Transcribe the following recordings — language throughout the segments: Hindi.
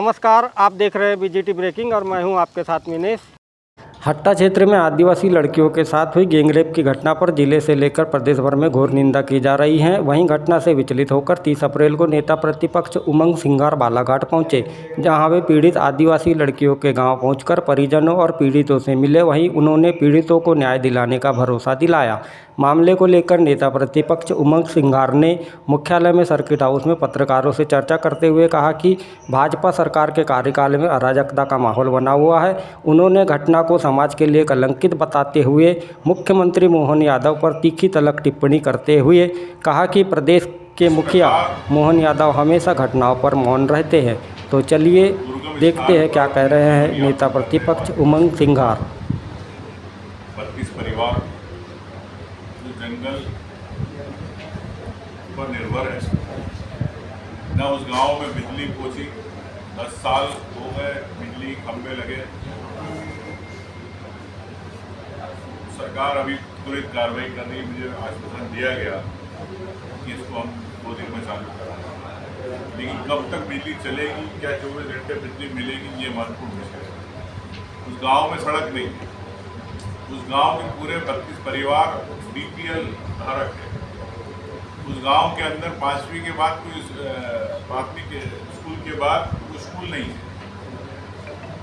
नमस्कार, आप देख रहे हैं बीजीटी ब्रेकिंग और मैं हूं आपके साथ मिनेश। हट्टा क्षेत्र में आदिवासी लड़कियों के साथ हुई गैंगरेप की घटना पर जिले से लेकर प्रदेश भर में घोर निंदा की जा रही है। वहीं घटना से विचलित होकर 30 अप्रैल को नेता प्रतिपक्ष उमंग सिंगार बालाघाट पहुंचे, जहां वे पीड़ित आदिवासी लड़कियों के गांव पहुंचकर परिजनों और पीड़ितों से मिले। वहीं उन्होंने पीड़ितों को न्याय दिलाने का भरोसा दिलाया। मामले को लेकर नेता प्रतिपक्ष उमंग सिंगार ने मुख्यालय में सर्किट हाउस में पत्रकारों से चर्चा करते हुए कहा कि भाजपा सरकार के कार्यकाल में अराजकता का माहौल बना हुआ है। उन्होंने घटना को समाज के लिए कलंकित बताते हुए मुख्यमंत्री मोहन यादव पर तीखी तलक टिप्पणी करते हुए कहा कि प्रदेश के मुखिया मोहन यादव हमेशा घटनाओं पर मौन रहते हैं। तो चलिए देखते हैं क्या कह रहे हैं नेता प्रतिपक्ष उमंग सिंगार। 32 परिवार जो जंगल पर निर्भर है, न उस गांव में बिजली पहुंची। 10 साल हो गए, बिजली खंभे लगे। सरकार अभी तुरंत कार्रवाई कर रही है। मुझे आश्वासन दिया गया कि इसको हम 2 दिन में चालू कराएंगे, लेकिन कब तक बिजली चलेगी, क्या 24 घंटे बिजली मिलेगी, ये महत्वपूर्ण विषय है। उस गांव में सड़क नहीं है। उस गांव के पूरे 32 परिवार बीपीएल धारक है। उस गांव के अंदर 5वीं के बाद कोई प्राथमिक स्कूल के बाद कोई स्कूल नहीं है।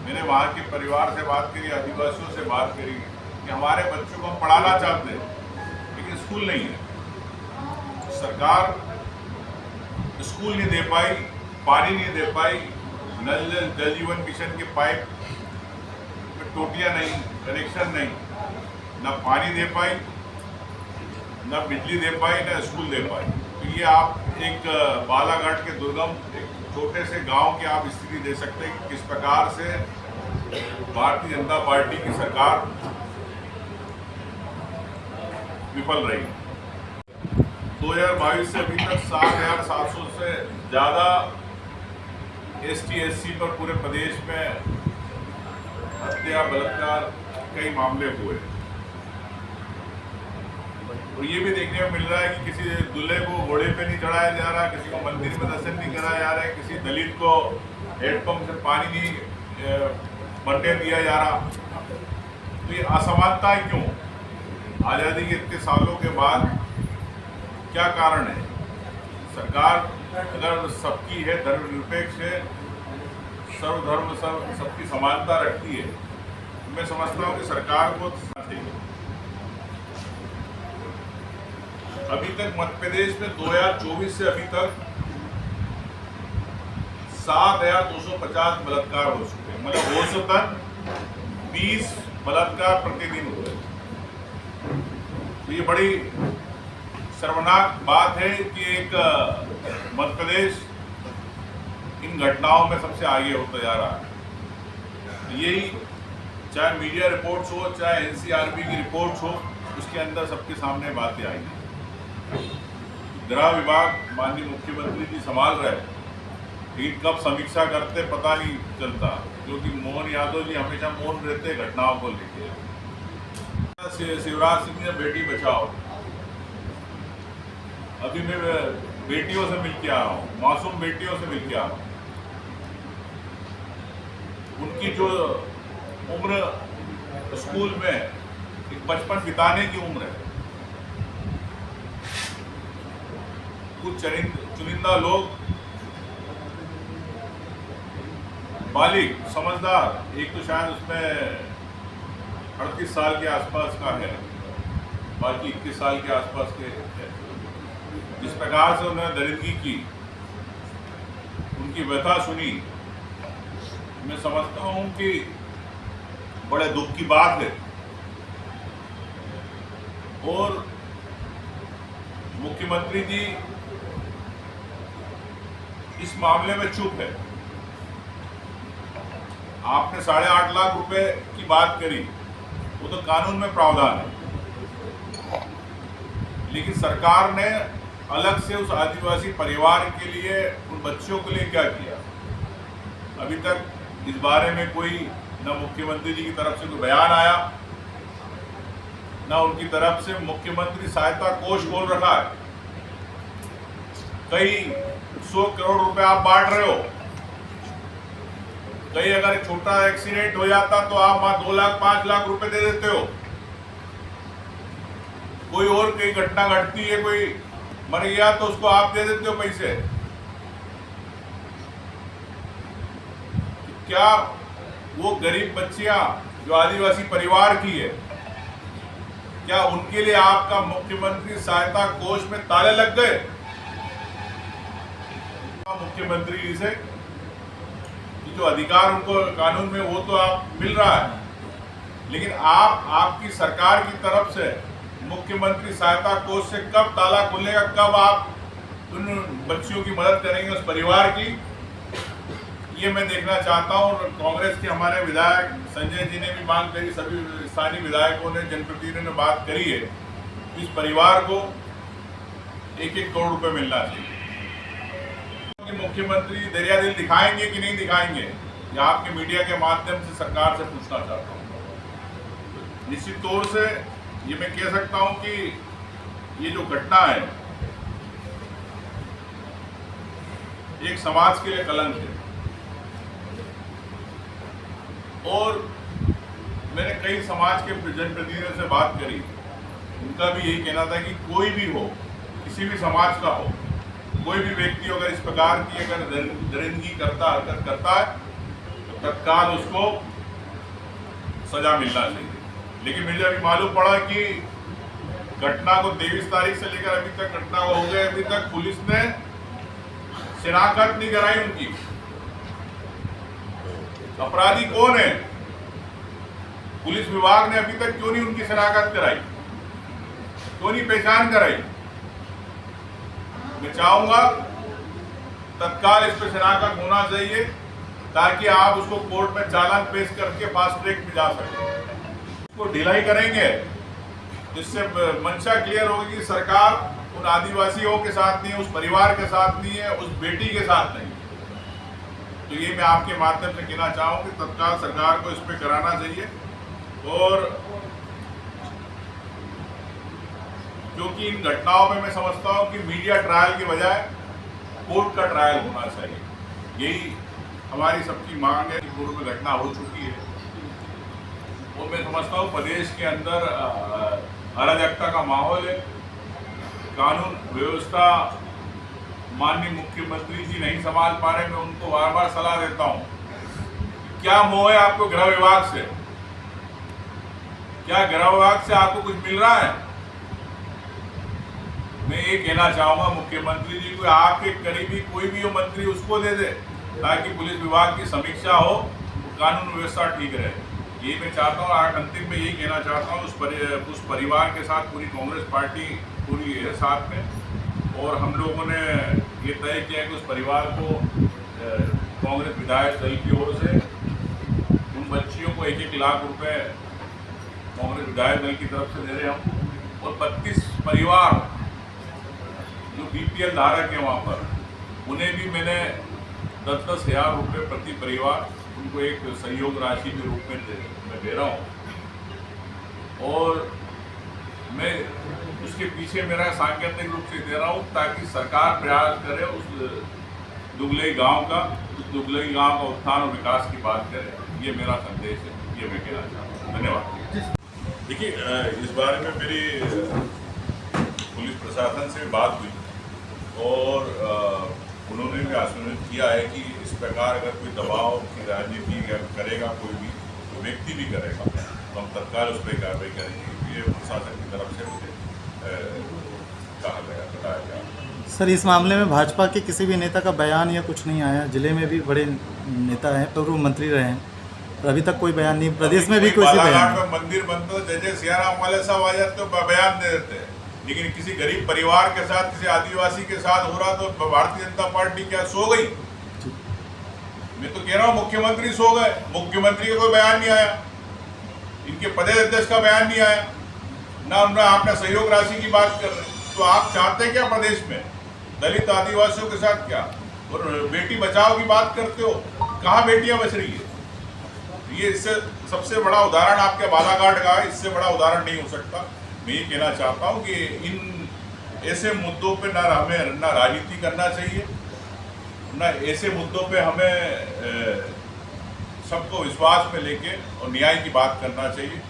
मैंने वहाँ के परिवार से बात करी, आदिवासियों से बात करी कि हमारे बच्चों को हम पढ़ाना चाहते हैं, लेकिन स्कूल नहीं है। सरकार स्कूल नहीं दे पाई, पानी नहीं दे पाई, जल जीवन मिशन के पाइप में टोटियाँ नहीं, कनेक्शन नहीं, न पानी दे पाई, न बिजली दे पाई, न स्कूल दे पाई। तो ये आप एक बालाघाट के दुर्गम एक छोटे से गांव की आप स्थिति दे सकते हैं कि किस प्रकार से भारतीय जनता पार्टी की सरकार विफल रही। 2022 से अभी तक 7,700 से ज़्यादा ST/SC पर पूरे प्रदेश में हत्या, बलात्कार कई मामले हुए। और ये भी देखने को मिल रहा है कि किसी दूल्हे को घोड़े पे नहीं चढ़ाया जा रहा, किसी को मंदिर में दर्शन नहीं कराया जा रहा है, किसी दलित को हैंडपंप से पानी नहीं भरने दिया जा रहा। तो ये असमानताएं क्यों? आज़ादी के इतने सालों के बाद क्या कारण है? सरकार अगर सबकी है, धर्मनिरपेक्ष है, सर्वधर्म सबकी समानता रखती है, मैं समझता हूँ कि सरकार को चाहिए। अभी तक मध्य प्रदेश में 2024 से अभी तक 7,250 बलात्कार हो चुके हैं। मतलब औसतन 20 बलात्कार प्रतिदिन हुए। तो ये बड़ी शर्मनाक बात है कि एक मध्य प्रदेश इन घटनाओं में सबसे आगे होता जा रहा है। यही चाहे मीडिया रिपोर्ट्स हो, चाहे NCRB की रिपोर्ट्स हो, उसके अंदर सबके सामने बातें आई हैं। गृह विभाग माननीय मुख्यमंत्री जी संभाल रहे हैं, लेकिन कब समीक्षा करते पता नहीं चलता, क्योंकि मोहन यादव जी हमेशा मौन रहते घटनाओं को लेकर। शिवराज सिंह ने बेटी बचाओ, अभी मैं बेटियों से मिलके आ रहा हूँ, मासूम बेटियों से मिलके आ रहा हूँ। उनकी जो उम्र स्कूल में एक बचपन बिताने की उम्र है। कुछ चुनिंदा लोग बालिग समझदार, एक तो शायद उसमें 38 साल के आसपास का है, बाकी 21 साल के आसपास के है। जिस प्रकार से उन्होंने दरिंदगी की, उनकी व्यथा सुनी, मैं समझता हूँ कि बड़े दुख की बात है। और मुख्यमंत्री जी इस मामले में चुप है। आपने 8.5 लाख रुपए की बात करी, वो तो कानून में प्रावधान है, लेकिन सरकार ने अलग से उस आदिवासी परिवार के लिए, उन बच्चों के लिए क्या किया? अभी तक इस बारे में कोई न मुख्यमंत्री जी की तरफ से कोई बयान आया, न उनकी तरफ से मुख्यमंत्री सहायता कोष खोल रखा है। कई 100 करोड़ रुपए आप बांट रहे हो, कहीं अगर छोटा एक्सीडेंट हो जाता तो आप वहां 2 लाख 5 लाख रुपए दे देते हो। कोई और कहीं घटना घटती है, कोई मर गया तो उसको आप दे देते हो पैसे। क्या वो गरीब बच्चियां जो आदिवासी परिवार की है, क्या उनके लिए आपका मुख्यमंत्री सहायता कोष में ताले लग गए? मुख्यमंत्री से जो अधिकार उनको कानून में वो तो आप मिल रहा है, लेकिन आपकी सरकार की तरफ से मुख्यमंत्री सहायता कोष से कब ताला खुलेगा, कब आप उन बच्चियों की मदद करेंगे, उस परिवार की? ये मैं देखना चाहता हूँ। और कांग्रेस के हमारे विधायक संजय जी ने भी मांग करी, सभी स्थानीय विधायकों ने, जनप्रतिनिधियों ने बात करी है, इस परिवार को 1-1 करोड़ रुपए मिलना चाहिए। कि मुख्यमंत्री दरिया दिल दिखाएंगे कि नहीं दिखाएंगे, या आपके मीडिया के माध्यम से सरकार से पूछना चाहता हूँ। निश्चित तौर से ये मैं कह सकता हूँ कि ये जो घटना है एक समाज के लिए कलंक है। और मैंने कई समाज के जनप्रतिनिधियों से बात करी, उनका भी यही कहना था कि कोई भी हो, किसी भी समाज का हो, कोई भी व्यक्ति अगर इस प्रकार की अगर दरिंदगी करता, हरकत करता है तो तत्काल उसको सजा मिलना चाहिए। लेकिन मुझे अभी मालूम पड़ा कि घटना को 23 तारीख से लेकर अभी तक घटना हो गए, अभी तक पुलिस ने शिनाख्त नहीं कराई उनकी। अपराधी कौन है? पुलिस विभाग ने अभी तक क्यों नहीं उनकी शिनाख्त कराई, क्यों नहीं पहचान कराई? मैं चाहूंगा तत्काल इस पर शिनाख्त होना चाहिए, ताकि आप उसको कोर्ट में चालान पेश करके फास्ट ट्रैक में जा सकें। उसको ढिलाई करेंगे जिससे मंशा क्लियर होगी कि सरकार उन आदिवासियों के साथ नहीं है, उस परिवार के साथ नहीं है, उस बेटी के साथ नहीं। तो ये मैं आपके माध्यम से कहना चाहूँ कि तत्काल सरकार को इस पर कराना चाहिए। और क्योंकि इन घटनाओं में मैं समझता हूँ कि मीडिया ट्रायल के बजाय कोर्ट का ट्रायल होना चाहिए, यही हमारी सबकी मांग है। पूर्व में घटना हो चुकी है और मैं समझता हूँ प्रदेश के अंदर अराजकता का माहौल है, कानून व्यवस्था माननीय मुख्यमंत्री जी नहीं संभाल पा रहे। मैं उनको बार बार सलाह देता हूँ, क्या मोह है आपको गृह विभाग से? क्या गृह विभाग से आपको कुछ मिल रहा है? मैं ये कहना चाहूंगा मुख्यमंत्री जी को, आपके करीबी कोई भी हो मंत्री, उसको दे दे, ताकि पुलिस विभाग की समीक्षा हो, कानून व्यवस्था ठीक रहे। ये मैं चाहता हूँ। आज अंतिम में यही कहना चाहता हूँ, उस परिवार के साथ पूरी कांग्रेस पार्टी पूरी है साथ में, और हम लोगों ने ये तय किया कि उस परिवार को कांग्रेस विधायक दल की ओर से उन बच्चियों को 1-1 लाख रुपए कांग्रेस विधायक दल की तरफ से दे रहे हम। और 32 परिवार जो बीपीएल धारक है वहाँ पर, उन्हें भी मैंने 10-10 हज़ार रुपये प्रति परिवार उनको एक सहयोग राशि के रूप में दे रहा हूँ। और मैं उसके पीछे मेरा सांकेतिक रूप से दे रहा हूँ, ताकि सरकार प्रयास करे उस दुगलई गांव का उत्थान और विकास की बात करे। ये मेरा संदेश है, ये मैं कहना चाहता हूँ। धन्यवाद। देखिए, इस बारे में मेरी पुलिस प्रशासन से बात हुई और उन्होंने भी आश्वासन किया है कि इस प्रकार अगर कोई दबाव की राजनीति करेगा, कोई भी तो व्यक्ति भी करेगा, तो हम तत्काल उस पर कार्रवाई करेंगे। ये प्रशासन की तरफ से मुझे कहा गया, बताया गया। सर, इस मामले में भाजपा के किसी भी नेता का बयान या कुछ नहीं आया? जिले में भी बड़े नेता हैं, पूर्व मंत्री रहे हैं, तो अभी तक कोई बयान नहीं। प्रदेश में भी कोई बयान नहीं। मंदिर बनता तो जय सियाराम वाले साहब आ जाते तो बयान दे देते, लेकिन किसी गरीब परिवार के साथ, किसी आदिवासी के साथ हो रहा तो भारतीय जनता पार्टी क्या सो गई? मैं तो कह रहा हूँ मुख्यमंत्री सो गए। मुख्यमंत्री का कोई बयान नहीं आया, इनके प्रदेश अध्यक्ष का बयान नहीं आया, ना उन्होंने आपने सहयोग राशि की बात कर रहे। तो आप चाहते क्या प्रदेश में दलित आदिवासियों के साथ क्या? और बेटी बचाओ की बात करते हो, कहाँ बेटियां बच रही है? ये इससे सबसे बड़ा उदाहरण आपके बालाघाट का है, इससे बड़ा उदाहरण नहीं हो सकता। मैं ये कहना चाहता हूँ कि इन ऐसे मुद्दों पे हमें ना राजनीति करना चाहिए, ना ऐसे मुद्दों पे हमें सबको विश्वास में लेके और न्याय की बात करना चाहिए।